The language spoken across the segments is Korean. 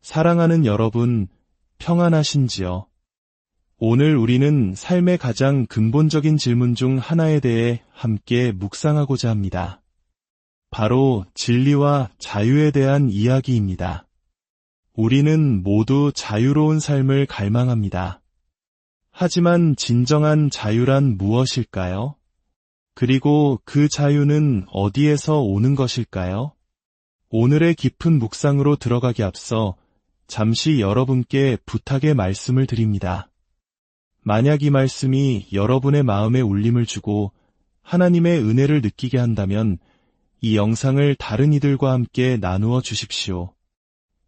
사랑하는 여러분, 평안하신지요? 오늘 우리는 삶의 가장 근본적인 질문 중 하나에 대해 함께 묵상하고자 합니다. 바로 진리와 자유에 대한 이야기입니다. 우리는 모두 자유로운 삶을 갈망합니다. 하지만 진정한 자유란 무엇일까요? 그리고 그 자유는 어디에서 오는 것일까요? 오늘의 깊은 묵상으로 들어가기 앞서 잠시 여러분께 부탁의 말씀을 드립니다. 만약 이 말씀이 여러분의 마음에 울림을 주고 하나님의 은혜를 느끼게 한다면 이 영상을 다른 이들과 함께 나누어 주십시오.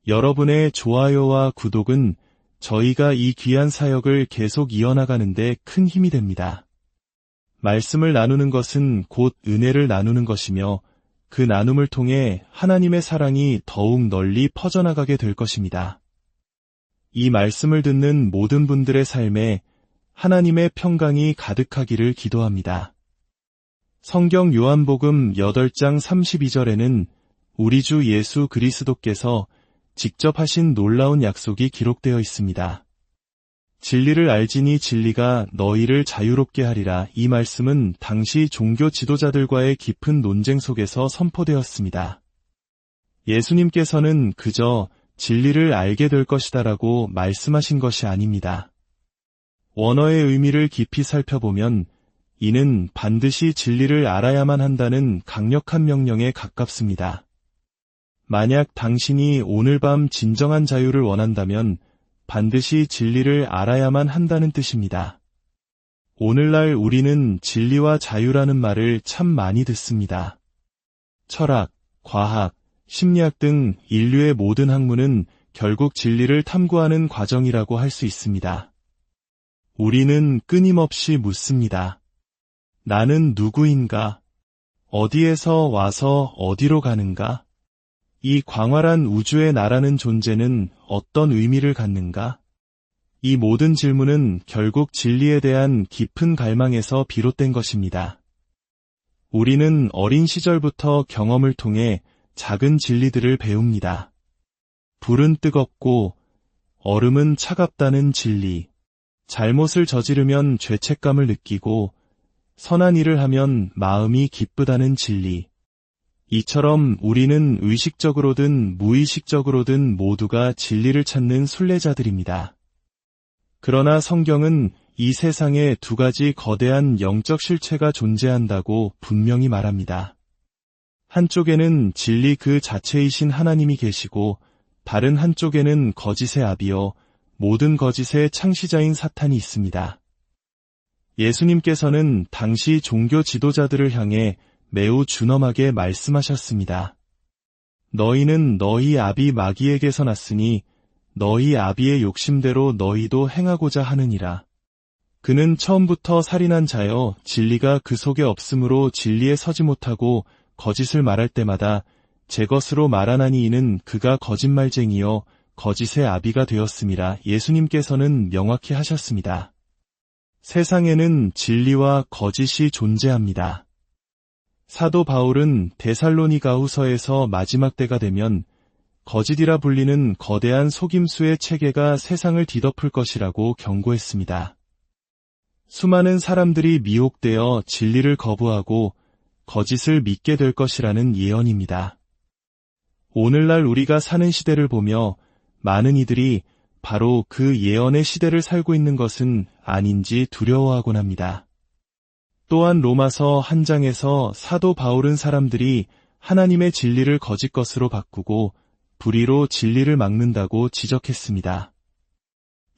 여러분의 좋아요와 구독은 저희가 이 귀한 사역을 계속 이어나가는 데 큰 힘이 됩니다. 말씀을 나누는 것은 곧 은혜를 나누는 것이며 그 나눔을 통해 하나님의 사랑이 더욱 널리 퍼져나가게 될 것입니다. 이 말씀을 듣는 모든 분들의 삶에 하나님의 평강이 가득하기를 기도합니다. 성경 요한복음 8장 32절에는 우리 주 예수 그리스도께서 직접 하신 놀라운 약속이 기록되어 있습니다. 진리를 알지니 진리가 너희를 자유롭게 하리라. 이 말씀은 당시 종교 지도자들과의 깊은 논쟁 속에서 선포되었습니다. 예수님께서는 그저 진리를 알게 될 것이다라고 말씀하신 것이 아닙니다. 원어의 의미를 깊이 살펴보면 이는 반드시 진리를 알아야만 한다는 강력한 명령에 가깝습니다. 만약 당신이 오늘 밤 진정한 자유를 원한다면 반드시 진리를 알아야만 한다는 뜻입니다. 오늘날 우리는 진리와 자유라는 말을 참 많이 듣습니다. 철학, 과학, 심리학 등 인류의 모든 학문은 결국 진리를 탐구하는 과정이라고 할 수 있습니다. 우리는 끊임없이 묻습니다. 나는 누구인가? 어디에서 와서 어디로 가는가? 이 광활한 우주의 나라는 존재는 어떤 의미를 갖는가? 이 모든 질문은 결국 진리에 대한 깊은 갈망에서 비롯된 것입니다. 우리는 어린 시절부터 경험을 통해 작은 진리들을 배웁니다. 불은 뜨겁고 얼음은 차갑다는 진리, 잘못을 저지르면 죄책감을 느끼고 선한 일을 하면 마음이 기쁘다는 진리, 이처럼 우리는 의식적으로든 무의식적으로든 모두가 진리를 찾는 순례자들입니다. 그러나 성경은 이 세상에 두 가지 거대한 영적 실체가 존재한다고 분명히 말합니다. 한쪽에는 진리 그 자체이신 하나님이 계시고 다른 한쪽에는 거짓의 아비요 모든 거짓의 창시자인 사탄이 있습니다. 예수님께서는 당시 종교 지도자들을 향해 매우 준엄하게 말씀하셨습니다. 너희는 너희 아비 마귀에게서 났으니 너희 아비의 욕심대로 너희도 행하고자 하느니라. 그는 처음부터 살인한 자여 진리가 그 속에 없으므로 진리에 서지 못하고 거짓을 말할 때마다 제 것으로 말하나니 이는 그가 거짓말쟁이요 거짓의 아비가 되었음이라. 예수님께서는 명확히 하셨습니다. 세상에는 진리와 거짓이 존재합니다. 사도 바울은 데살로니가후서에서 마지막 때가 되면 거짓이라 불리는 거대한 속임수의 체계가 세상을 뒤덮을 것이라고 경고했습니다. 수많은 사람들이 미혹되어 진리를 거부하고 거짓을 믿게 될 것이라는 예언입니다. 오늘날 우리가 사는 시대를 보며 많은 이들이 바로 그 예언의 시대를 살고 있는 것은 아닌지 두려워하곤 합니다. 또한 로마서 1장에서 사도 바울은 사람들이 하나님의 진리를 거짓 것으로 바꾸고 불의로 진리를 막는다고 지적했습니다.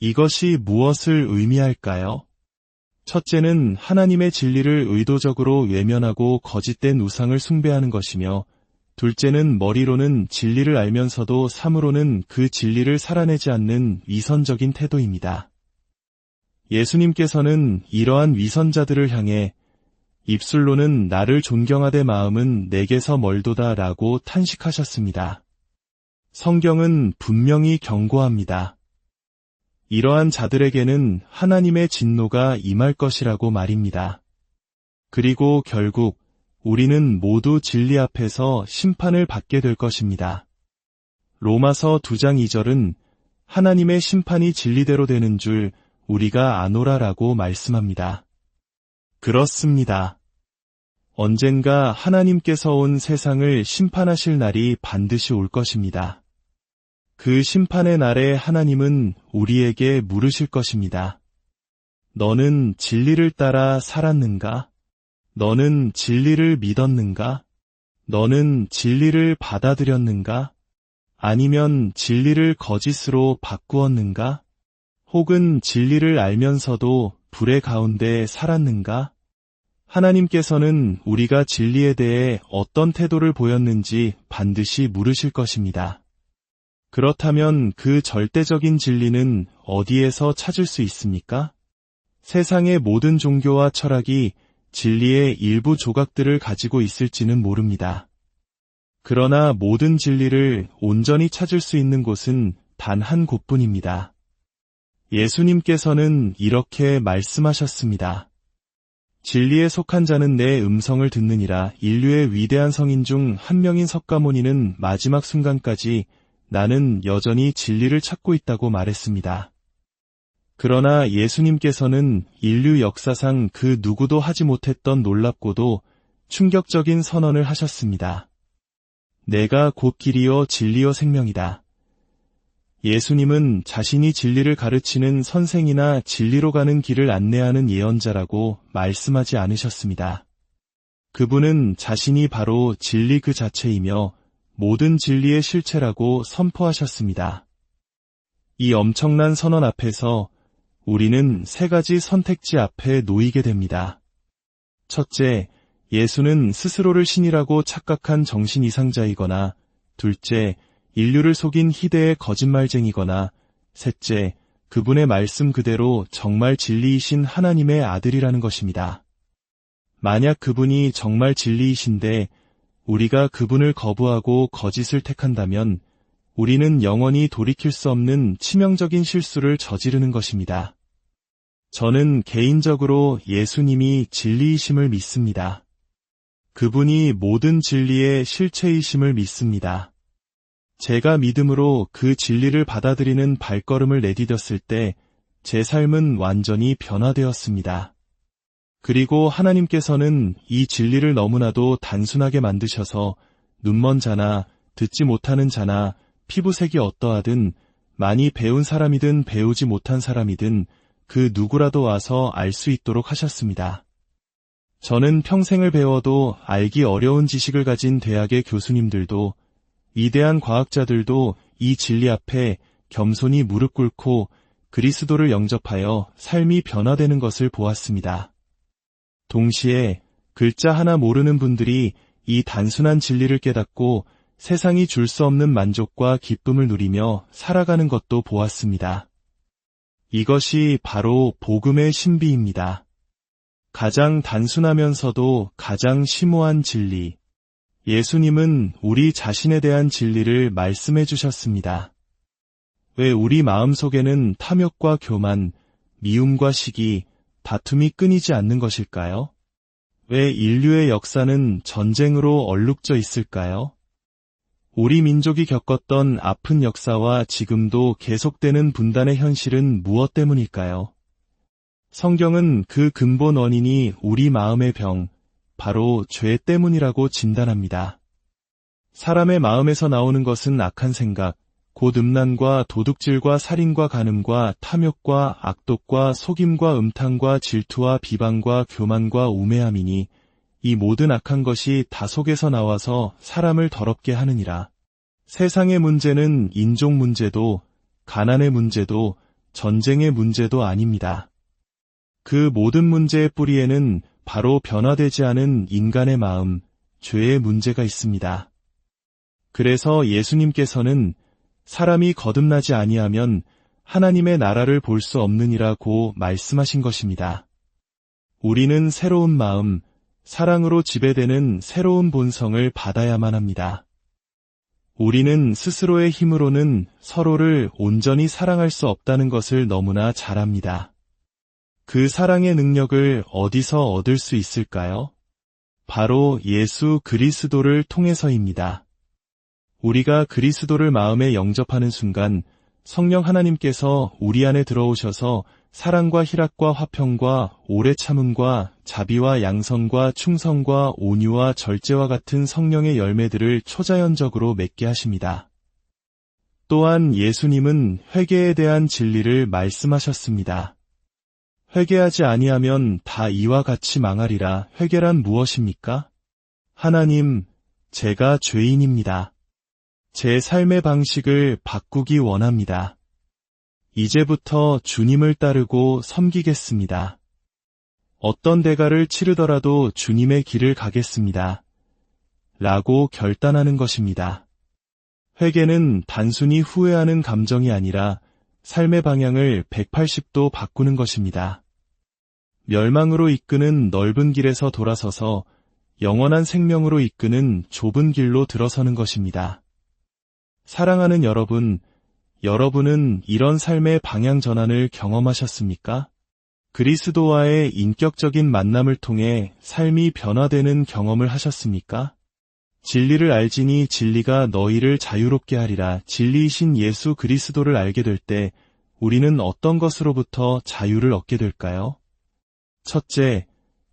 이것이 무엇을 의미할까요? 첫째는 하나님의 진리를 의도적으로 외면하고 거짓된 우상을 숭배하는 것이며 둘째는 머리로는 진리를 알면서도 삶으로는 그 진리를 살아내지 않는 위선적인 태도입니다. 예수님께서는 이러한 위선자들을 향해 입술로는 나를 존경하되 마음은 내게서 멀도다 라고 탄식하셨습니다. 성경은 분명히 경고합니다. 이러한 자들에게는 하나님의 진노가 임할 것이라고 말입니다. 그리고 결국 우리는 모두 진리 앞에서 심판을 받게 될 것입니다. 로마서 2장 2절은 하나님의 심판이 진리대로 되는 줄 우리가 아노라라고 말씀합니다. 그렇습니다. 언젠가 하나님께서 온 세상을 심판하실 날이 반드시 올 것입니다. 그 심판의 날에 하나님은 우리에게 물으실 것입니다. 너는 진리를 따라 살았는가? 너는 진리를 믿었는가? 너는 진리를 받아들였는가? 아니면 진리를 거짓으로 바꾸었는가? 혹은 진리를 알면서도 불의 가운데 살았는가? 하나님께서는 우리가 진리에 대해 어떤 태도를 보였는지 반드시 물으실 것입니다. 그렇다면 그 절대적인 진리는 어디에서 찾을 수 있습니까? 세상의 모든 종교와 철학이 진리의 일부 조각들을 가지고 있을지는 모릅니다. 그러나 모든 진리를 온전히 찾을 수 있는 곳은 단 한 곳뿐입니다. 예수님께서는 이렇게 말씀하셨습니다. 진리에 속한 자는 내 음성을 듣느니라. 인류의 위대한 성인 중 한 명인 석가모니는 마지막 순간까지 나는 여전히 진리를 찾고 있다고 말했습니다. 그러나 예수님께서는 인류 역사상 그 누구도 하지 못했던 놀랍고도 충격적인 선언을 하셨습니다. 내가 곧 길이요 진리요 생명이다. 예수님은 자신이 진리를 가르치는 선생이나 진리로 가는 길을 안내하는 예언자라고 말씀하지 않으셨습니다. 그분은 자신이 바로 진리 그 자체이며 모든 진리의 실체라고 선포하셨습니다. 이 엄청난 선언 앞에서 우리는 세 가지 선택지 앞에 놓이게 됩니다. 첫째, 예수는 스스로를 신이라고 착각한 정신 이상자이거나, 둘째, 인류를 속인 희대의 거짓말쟁이거나, 셋째, 그분의 말씀 그대로 정말 진리이신 하나님의 아들이라는 것입니다. 만약 그분이 정말 진리이신데 우리가 그분을 거부하고 거짓을 택한다면 우리는 영원히 돌이킬 수 없는 치명적인 실수를 저지르는 것입니다. 저는 개인적으로 예수님이 진리이심을 믿습니다. 그분이 모든 진리의 실체이심을 믿습니다. 제가 믿음으로 그 진리를 받아들이는 발걸음을 내디뎠을 때 제 삶은 완전히 변화되었습니다. 그리고 하나님께서는 이 진리를 너무나도 단순하게 만드셔서 눈먼 자나 듣지 못하는 자나 피부색이 어떠하든 많이 배운 사람이든 배우지 못한 사람이든 그 누구라도 와서 알 수 있도록 하셨습니다. 저는 평생을 배워도 알기 어려운 지식을 가진 대학의 교수님들도 위대한 과학자들도 이 진리 앞에 겸손히 무릎 꿇고 그리스도를 영접하여 삶이 변화되는 것을 보았습니다. 동시에 글자 하나 모르는 분들이 이 단순한 진리를 깨닫고 세상이 줄 수 없는 만족과 기쁨을 누리며 살아가는 것도 보았습니다. 이것이 바로 복음의 신비입니다. 가장 단순하면서도 가장 심오한 진리. 예수님은 우리 자신에 대한 진리를 말씀해 주셨습니다. 왜 우리 마음속에는 탐욕과 교만, 미움과 시기, 다툼이 끊이지 않는 것일까요? 왜 인류의 역사는 전쟁으로 얼룩져 있을까요? 우리 민족이 겪었던 아픈 역사와 지금도 계속되는 분단의 현실은 무엇 때문일까요? 성경은 그 근본 원인이 우리 마음의 병, 바로 죄 때문이라고 진단합니다. 사람의 마음에서 나오는 것은 악한 생각, 곧 음란과 도둑질과 살인과 간음과 탐욕과 악독과 속임과 음탕과 질투와 비방과 교만과 우매함이니 이 모든 악한 것이 다 속에서 나와서 사람을 더럽게 하느니라. 세상의 문제는 인종 문제도 가난의 문제도 전쟁의 문제도 아닙니다. 그 모든 문제의 뿌리에는 바로 변화되지 않은 인간의 마음, 죄의 문제가 있습니다. 그래서 예수님께서는 사람이 거듭나지 아니하면 하나님의 나라를 볼 수 없느니라고 말씀하신 것입니다. 우리는 새로운 마음, 사랑으로 지배되는 새로운 본성을 받아야만 합니다. 우리는 스스로의 힘으로는 서로를 온전히 사랑할 수 없다는 것을 너무나 잘 압니다. 그 사랑의 능력을 어디서 얻을 수 있을까요? 바로 예수 그리스도를 통해서입니다. 우리가 그리스도를 마음에 영접하는 순간 성령 하나님께서 우리 안에 들어오셔서 사랑과 희락과 화평과 오래 참음과 자비와 양선과 충성과 온유와 절제와 같은 성령의 열매들을 초자연적으로 맺게 하십니다. 또한 예수님은 회개에 대한 진리를 말씀하셨습니다. 회개하지 아니하면 다 이와 같이 망하리라. 회개란 무엇입니까? 하나님, 제가 죄인입니다. 제 삶의 방식을 바꾸기 원합니다. 이제부터 주님을 따르고 섬기겠습니다. 어떤 대가를 치르더라도 주님의 길을 가겠습니다. 라고 결단하는 것입니다. 회개는 단순히 후회하는 감정이 아니라 삶의 방향을 180도 바꾸는 것입니다. 멸망으로 이끄는 넓은 길에서 돌아서서 영원한 생명으로 이끄는 좁은 길로 들어서는 것입니다. 사랑하는 여러분, 여러분은 이런 삶의 방향 전환을 경험하셨습니까? 그리스도와의 인격적인 만남을 통해 삶이 변화되는 경험을 하셨습니까? 진리를 알지니 진리가 너희를 자유롭게 하리라. 진리이신 예수 그리스도를 알게 될 때 우리는 어떤 것으로부터 자유를 얻게 될까요? 첫째,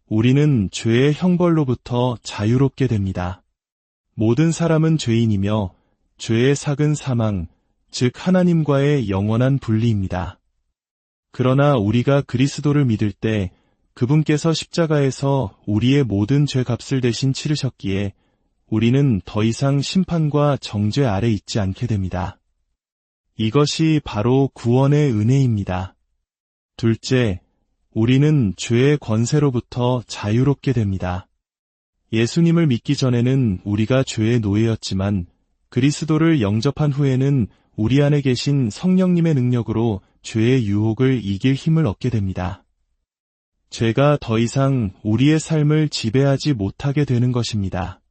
우리는 죄의 형벌로부터 자유롭게 됩니다. 모든 사람은 죄인이며 죄의 삭은 사망, 즉 하나님과의 영원한 분리입니다. 그러나 우리가 그리스도를 믿을 때 그분께서 십자가에서 우리의 모든 죄값을 대신 치르셨기에 우리는 더 이상 심판과 정죄 아래 있지 않게 됩니다. 이것이 바로 구원의 은혜입니다. 둘째, 우리는 죄의 권세로부터 자유롭게 됩니다. 예수님을 믿기 전에는 우리가 죄의 노예였지만 그리스도를 영접한 후에는 우리 안에 계신 성령님의 능력으로 죄의 유혹을 이길 힘을 얻게 됩니다. 죄가 더 이상 우리의 삶을 지배하지 못하게 되는 것입니다.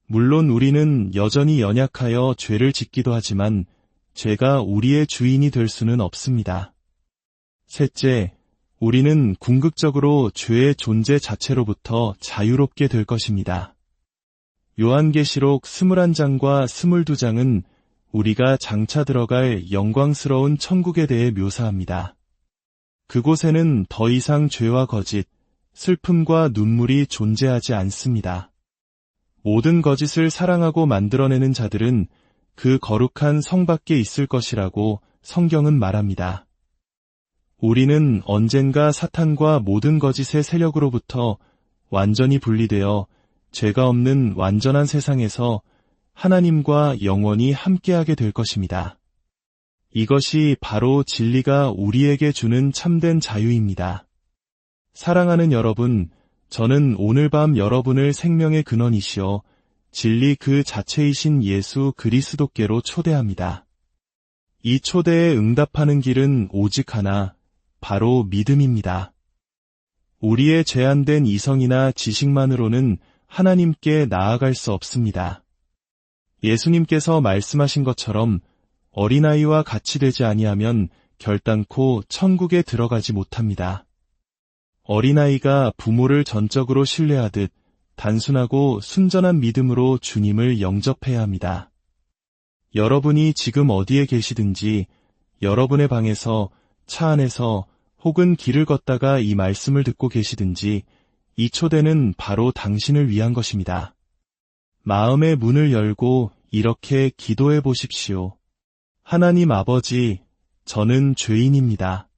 물론 우리는 여전히 연약하여 죄를 짓기도 하지만 죄가 우리의 주인이 될 수는 없습니다. 셋째, 우리는 궁극적으로 죄의 존재 자체로부터 자유롭게 될 것입니다. 요한계시록 21장과 22장은 우리가 장차 들어갈 영광스러운 천국에 대해 묘사합니다. 그곳에는 더 이상 죄와 거짓, 슬픔과 눈물이 존재하지 않습니다. 모든 거짓을 사랑하고 만들어내는 자들은 그 거룩한 성 밖에 있을 것이라고 성경은 말합니다. 우리는 언젠가 사탄과 모든 거짓의 세력으로부터 완전히 분리되어 죄가 없는 완전한 세상에서 하나님과 영원히 함께하게 될 것입니다. 이것이 바로 진리가 우리에게 주는 참된 자유입니다. 사랑하는 여러분, 저는 오늘 밤 여러분을 생명의 근원이시여 진리 그 자체이신 예수 그리스도께로 초대합니다. 이 초대에 응답하는 길은 오직 하나, 바로 믿음입니다. 우리의 제한된 이성이나 지식만으로는 하나님께 나아갈 수 없습니다. 예수님께서 말씀하신 것처럼 어린아이와 같이 되지 아니하면 결단코 천국에 들어가지 못합니다. 어린아이가 부모를 전적으로 신뢰하듯 단순하고 순전한 믿음으로 주님을 영접해야 합니다. 여러분이 지금 어디에 계시든지 여러분의 방에서, 차 안에서 혹은 길을 걷다가 이 말씀을 듣고 계시든지 이 초대는 바로 당신을 위한 것입니다. 마음의 문을 열고 이렇게 기도해 보십시오. 하나님 아버지, 저는 죄인입니다.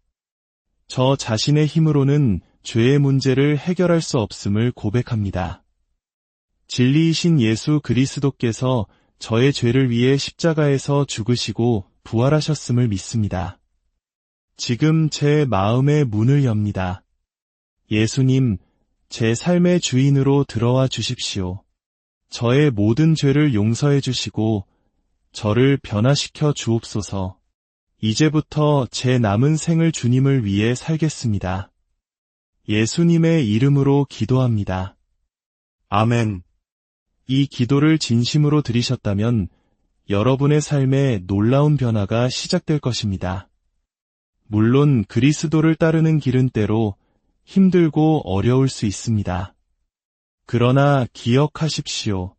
저 자신의 힘으로는 죄의 문제를 해결할 수 없음을 고백합니다. 진리이신 예수 그리스도께서 저의 죄를 위해 십자가에서 죽으시고 부활하셨음을 믿습니다. 지금 제 마음의 문을 엽니다. 예수님, 제 삶의 주인으로 들어와 주십시오. 저의 모든 죄를 용서해 주시고 저를 변화시켜 주옵소서. 이제부터 제 남은 생을 주님을 위해 살겠습니다. 예수님의 이름으로 기도합니다. 아멘. 이 기도를 진심으로 드리셨다면 여러분의 삶에 놀라운 변화가 시작될 것입니다. 물론 그리스도를 따르는 길은 때로 힘들고 어려울 수 있습니다. 그러나 기억하십시오.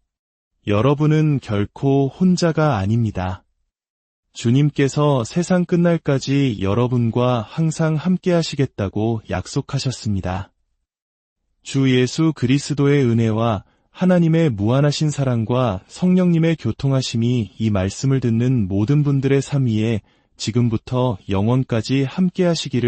여러분은 결코 혼자가 아닙니다. 주님께서 세상 끝날까지 여러분과 항상 함께 하시겠다고 약속하셨습니다. 주 예수 그리스도의 은혜와 하나님의 무한하신 사랑과 성령님의 교통하심이 이 말씀을 듣는 모든 분들의 삶 위에 지금부터 영원까지 함께 하시기를